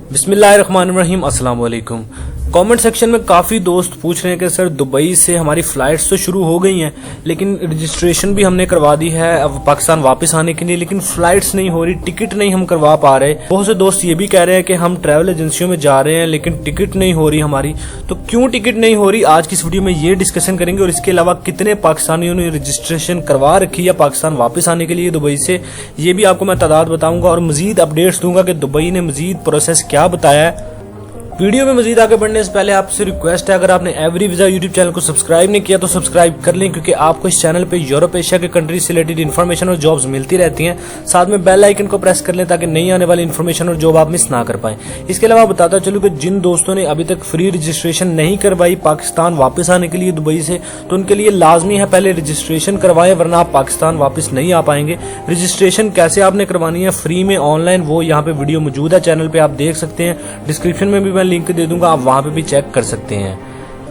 बिस्मिल्लाहिर्रहमानिर्रहीम। अस्सलाम वालेकुम। कमेंट सेक्शन में काफ़ी दोस्त पूछ रहे हैं कि सर दुबई से हमारी फ़्लाइट्स तो शुरू हो गई हैं, लेकिन रजिस्ट्रेशन भी हमने करवा दी है अब पाकिस्तान वापस आने के लिए, लेकिन फ़्लाइट्स नहीं हो रही, टिकट नहीं हम करवा पा रहे। बहुत से दोस्त ये भी कह रहे हैं कि हम ट्रैवल एजेंसियों में जा रहे हैं लेकिन टिकट नहीं हो रही हमारी। तो क्यों टिकट नहीं हो रही, आज की इस वीडियो में ये डिस्कशन करेंगे। और इसके अलावा कितने पाकिस्तानियों ने रजिस्ट्रेशन करवा रखी है पाकिस्तान वापस आने के लिए दुबई से, ये भी आपको मैं तादाद बताऊंगा और मजीद अपडेट्स दूंगा कि दुबई ने मजीद प्रोसेस क्या बताया है। वीडियो में मजीद आगे बढ़ने से पहले आपसे रिक्वेस्ट है, अगर आपने एवरी वीजा यूट्यूब चैनल को सब्सक्राइब नहीं किया तो सब्सक्राइब कर लें, क्योंकि आपको इस चैनल पे यूरोप एशिया के कंट्री से रिलेटेड इन्फॉर्मेशन और जॉब्स मिलती रहती हैं। साथ में बेल आइकन को प्रेस कर लें ताकि नई आने वाली इन्फॉर्मेशन और जॉब आप मिस ना कर पाएं। इसके अलावा बताता चलूँ कि जिन दोस्तों ने अभी तक फ्री रजिस्ट्रेशन नहीं करवाई पाकिस्तान वापस आने के लिए दुबई से, तो उनके लिए लाजमी है पहले रजिस्ट्रेशन करवाएं, वरना आप पाकिस्तान वापस नहीं आ पाएंगे। रजिस्ट्रेशन कैसे आपने करवानी है फ्री में ऑनलाइन, वो यहाँ पे वीडियो मौजूद है चैनल पे, आप देख सकते हैं। डिस्क्रिप्शन में भी मैं लिंक दे दूंगा, आप वहां पे भी चेक कर सकते हैं।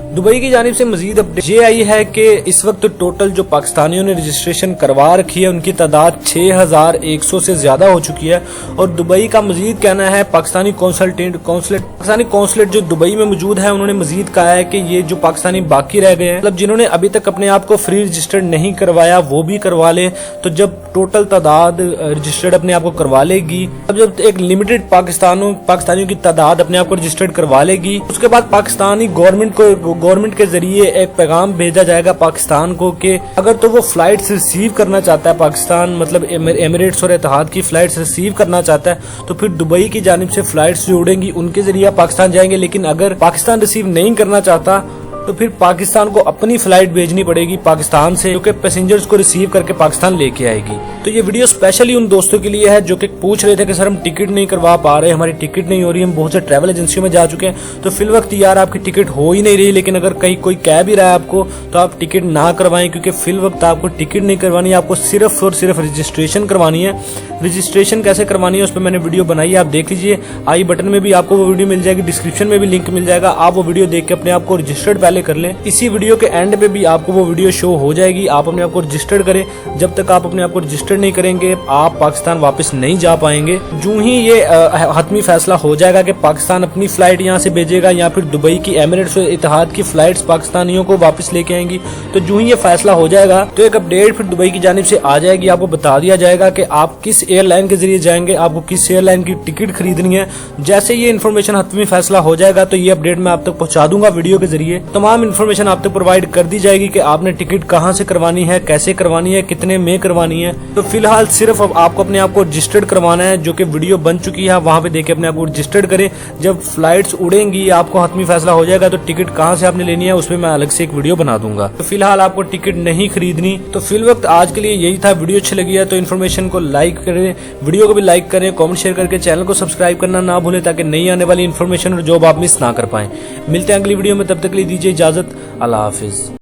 दुबई की जानिब से मजीद अपडेट ये आई है कि इस वक्त टोटल जो पाकिस्तानियों ने रजिस्ट्रेशन करवा रखी है उनकी तादाद 6100 से ज्यादा हो चुकी है। और दुबई का मजीद कहना है, पाकिस्तानी कौंसलेट जो दुबई में मौजूद है, उन्होंने मजीद कहा है कि ये जो पाकिस्तानी बाकी रह गए हैं, मतलब जिन्होंने अभी तक अपने आप को फ्री रजिस्टर्ड नहीं करवाया, वो भी करवा ले। तो जब टोटल तादाद रजिस्टर्ड अपने आप को करवा लेगी, तब जब एक लिमिटेड पाकिस्तानियों की तादाद अपने आप को रजिस्टर्ड करवा लेगी, उसके बाद पाकिस्तानी गवर्नमेंट के जरिए एक पैगाम भेजा जाएगा पाकिस्तान को कि अगर तो वो फ्लाइट्स रिसीव करना चाहता है पाकिस्तान, मतलब एमिरेट्स और इत्तेहाद की फ्लाइट्स रिसीव करना चाहता है, तो फिर दुबई की जानिब से फ्लाइट्स जो उड़ेंगी उनके जरिए पाकिस्तान जाएंगे। लेकिन अगर पाकिस्तान रिसीव नहीं करना चाहता तो फिर पाकिस्तान को अपनी फ्लाइट भेजनी पड़ेगी पाकिस्तान से, जो कि पैसेंजर्स को रिसीव करके पाकिस्तान लेके आएगी। तो ये वीडियो स्पेशली उन दोस्तों के लिए है जो कि पूछ रहे थे कि सर हम टिकट नहीं करवा पा रहे, हमारी टिकट नहीं हो रही, हम बहुत से ट्रैवल एजेंसियों में जा चुके हैं, तो फिल वक्त यार आपकी टिकट हो ही नहीं रही। लेकिन अगर कहीं कोई कह भी रहा है आपको तो आप टिकट ना करवाएं, क्योंकि फिल वक्त आपको टिकट नहीं करवानी है, आपको सिर्फ और सिर्फ रजिस्ट्रेशन करवानी है। रजिस्ट्रेशन कैसे करवानी है उस पर मैंने वीडियो बनाई है, आप देख लीजिए। आई बटन में भी आपको वो वीडियो मिल जाएगी, डिस्क्रिप्शन में भी लिंक मिल जाएगा, आप वो वीडियो देख के अपने आप को रजिस्टर्ड पहले कर लें। इसी वीडियो के एंड पे भी आपको वो वीडियो शो हो जाएगी, आप अपने आप को रजिस्टर्ड करें। जब तक आप अपने आप को रजिस्टर्ड नहीं करेंगे आप पाकिस्तान वापस नहीं जा पाएंगे। जो ही ये हतमी फैसला हो जाएगा कि पाकिस्तान अपनी फ्लाइट यहाँ से भेजेगा या फिर दुबई की एमिरेट्स और इत्तेहाद की फ्लाइट्स पाकिस्तानियों को वापस लेके आएंगी, तो जो ही ये फैसला हो जाएगा तो एक अपडेट फिर दुबई की जानिब से आ जाएगी, आपको बता दिया जाएगा कि आप किस एयरलाइन के जरिए जाएंगे, आपको किस एयरलाइन की टिकट खरीदनी है। जैसे ये इन्फॉर्मेशन हतमी फैसला हो जाएगा तो ये अपडेट मैं आप तक पहुंचा दूंगा वीडियो के जरिए। तमाम इन्फॉर्मेशन आप तक प्रोवाइड कर दी जाएगी कि आपने टिकट कहां से करवानी है, कैसे करवानी है, कितने में करवानी है। तो फिलहाल सिर्फ आपको अपने आप को रजिस्टर्ड करवाना है, जो कि वीडियो बन चुकी है, वहां पे देखे अपने आप को रजिस्टर्ड करें। जब फ्लाइट्स उड़ेंगी आपको हतमी फैसला हो जाएगा तो टिकट कहां से आपने लेनी है उसमें मैं अलग से एक वीडियो बना दूंगा। तो फिलहाल आपको टिकट नहीं खरीदनी। तो फिल वक्त आज के लिए यही था। वीडियो अच्छी लगी है तो इन्फॉर्मेशन को लाइक करें, वीडियो को भी लाइक करें, कमेंट शेयर करके चैनल को सब्सक्राइब करना ना भूलें ताकि नई आने वाली इन्फॉर्मेशन और जॉब आप मिस ना कर पाएं। मिलते हैं अगली वीडियो में, तब तक के लिए दीजिए इजाजत। अल्लाह हाफिज।